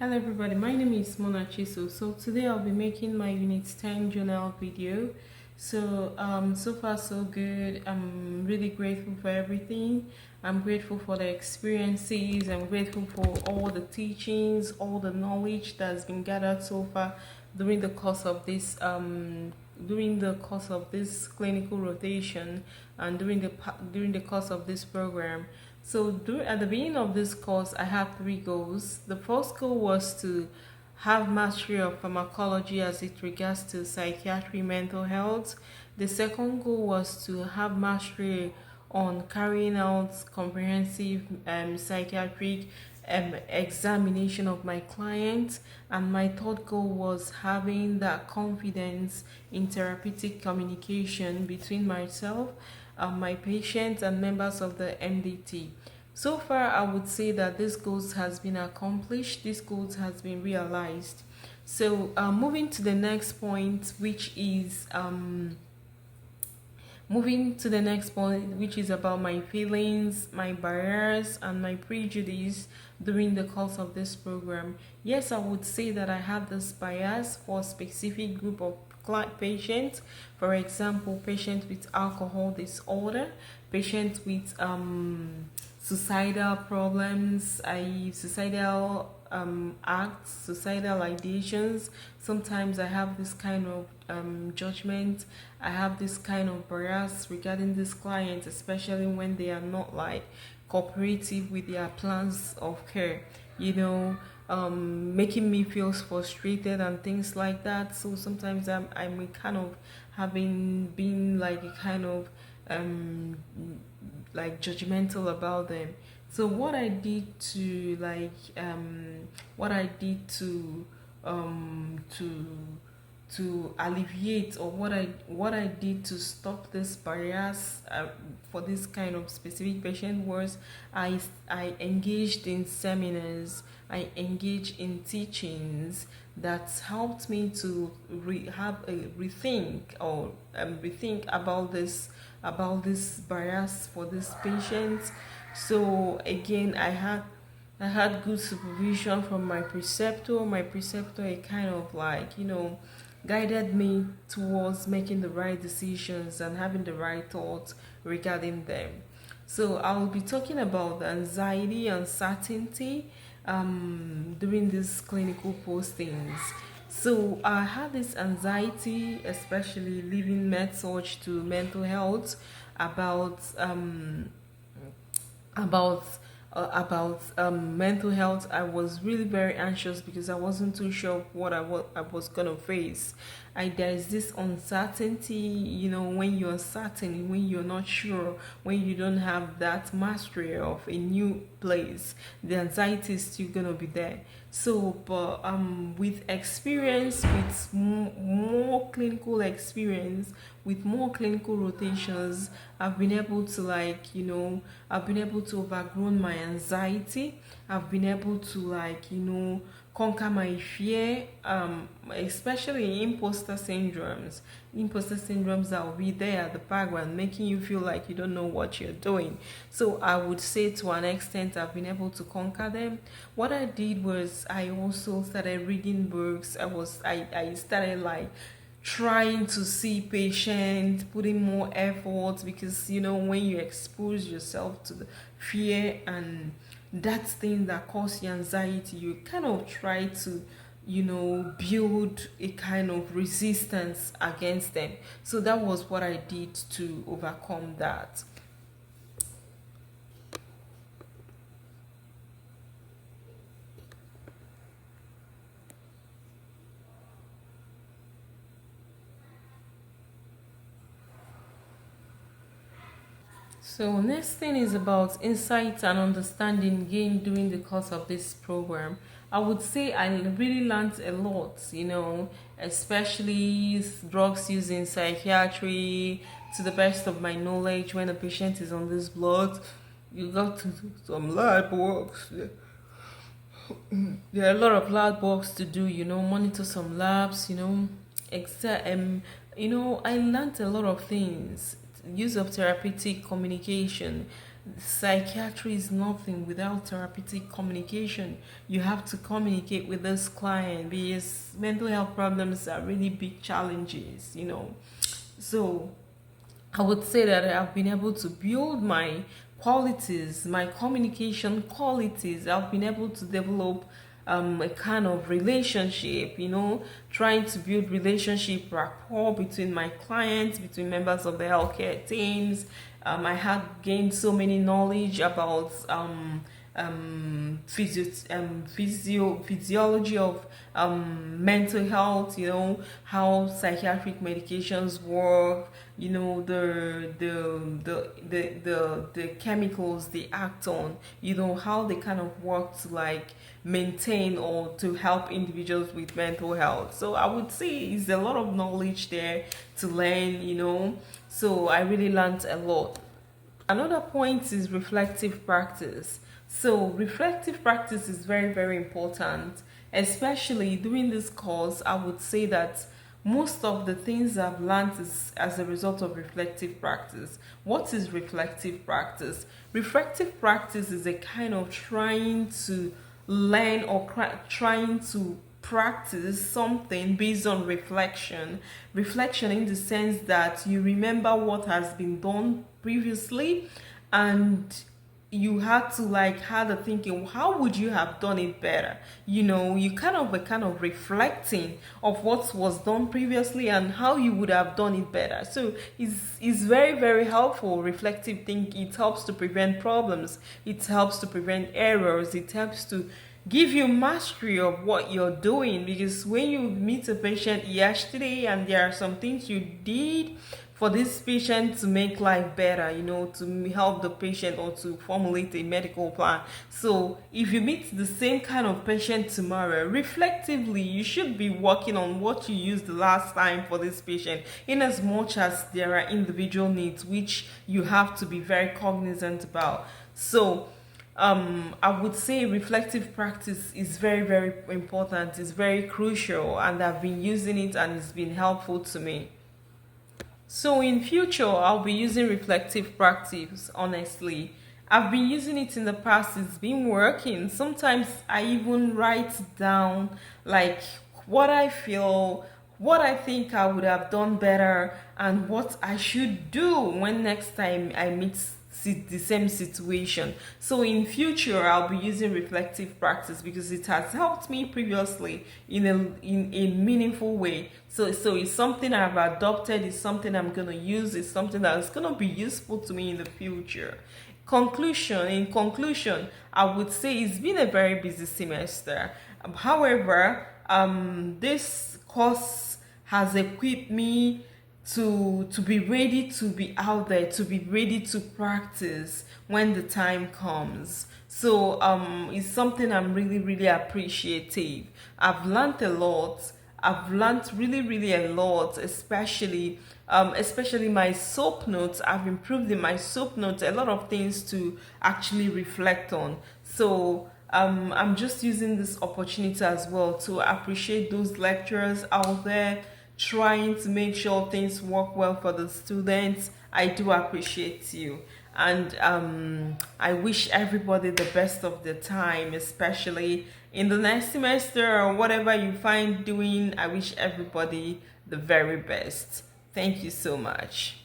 Hello everybody, my name is Mona Chiso. So today I'll be making my Unit 10 journal video. So far so good. I'm really grateful for everything. I'm grateful for the experiences. I'm grateful for all the teachings, all the knowledge that's been gathered so far during the course of this clinical rotation and during the course of this program. At the beginning of this course, I have three goals. The first goal was to have mastery of pharmacology as it regards to psychiatry, mental health. The second goal was to have mastery on carrying out comprehensive psychiatric examination of my client. And my third goal was having that confidence in therapeutic communication between myself, my patients, and members of the MDT. So far, I would say that this goals has been accomplished. This goals has been realized. Moving to the next point, which is about my feelings, my barriers, and my prejudice during the course of this program. Yes, I would say that I have this bias for a specific group of patients. For example, patients with alcohol disorder, patients with suicidal problems, suicidal acts, suicidal ideations. Sometimes I have this kind of judgment. I have this kind of bias regarding these clients, especially when they are not like cooperative with their plans of care. You know, making me feel frustrated and things like that. So sometimes I'm kind of having been like a kind of um like judgmental about them. So what I did to alleviate, or what I did to stop this bias for this kind of specific patient was I engaged in seminars, I engaged in teachings that helped me to have a rethink about this bias for this patient. So again, I had good supervision from my preceptor. My preceptor, it kind of like, guided me towards making the right decisions and having the right thoughts regarding them. So I will be talking about the anxiety, uncertainty during these clinical postings. So I had this anxiety, especially leaving MedSurg to mental health, about about mental health. I was really very anxious because I wasn't too sure what I was gonna face. There's this uncertainty, when you're uncertain, when you're not sure, when you don't have that mastery of a new place, the anxiety is still gonna be there. So, but with experience, with more clinical experience, with more clinical rotations, I've been able to I've been able to overgrown my anxiety. I've been able to conquer my fear, especially imposter syndromes that will be there at the background, making you feel like you don't know what you're doing. So I would say to an extent I've been able to conquer them. What I did was I also started reading books. I started trying to see patient, putting more effort, because when you expose yourself to the fear and that thing that causes you anxiety, you kind of try to build a kind of resistance against them. So that was what I did to overcome that. So next thing is about insights and understanding gained during the course of this program. I would say I really learned a lot, especially drugs used in psychiatry. To the best of my knowledge, when a patient is on this blood, you got to do some lab works. There are a lot of lab works to do, monitor some labs, except I learned a lot of things. Use of therapeutic communication, Psychiatry is nothing without therapeutic communication. You have to communicate with this client because mental health problems are really big challenges, you know. So I would say that I've been able to build my qualities, my communication qualities. I've been able to develop a kind of relationship, you know, trying to build relationship rapport between my clients, between members of the healthcare teams. I had gained so many knowledge about physiology of mental health, you know, how psychiatric medications work, you know, the chemicals they act on, you know, how they kind of work to like maintain or to help individuals with mental health. So I would say it's a lot of knowledge there to learn, you know. So I really learned a lot. Another point is reflective practice. So reflective practice is very, very important, especially during this course. I would say that most of the things I've learned is as a result of reflective practice. What is reflective practice? Reflective practice is a kind of trying to learn or trying to practice something based on reflection. Reflection in the sense that you remember what has been done previously, and you had to like have the thinking, how would you have done it better? You know, you kind of reflecting of what was done previously and how you would have done it better. So it's very, very helpful. Reflective thinking, it helps to prevent problems, it helps to prevent errors, it helps to give you mastery of what you're doing, because when you meet a patient yesterday and there are some things you did for this patient to make life better, you know, to help the patient or to formulate a medical plan. So if you meet the same kind of patient tomorrow, reflectively you should be working on what you used the last time for this patient, in as much as there are individual needs which you have to be very cognizant about. So I would say reflective practice is very, very important, it's very crucial, and I've been using it and it's been helpful to me. So in future, I'll be using reflective practice, honestly. I've been using it in the past, it's been working. Sometimes I even write down like what I feel, what I think I would have done better, and what I should do when next time I meet the same situation. So in future I'll be using reflective practice because it has helped me previously in a meaningful way. So it's something I've adopted, it's something I'm gonna use, it's something that's gonna be useful to me in the future. In conclusion, I would say it's been a very busy semester. However, this course has equipped me to be ready to be out there, to be ready to practice when the time comes. So it's something I'm really, really appreciative. I've learned a lot. I've learned really, really a lot, especially my soap notes. I've improved in my soap notes, a lot of things to actually reflect on. So I'm just using this opportunity as well to appreciate those lecturers out there trying to make sure things work well for the students. I do appreciate you. And I wish everybody the best of the time, especially in the next semester or whatever you find doing. I wish everybody the very best. Thank you so much.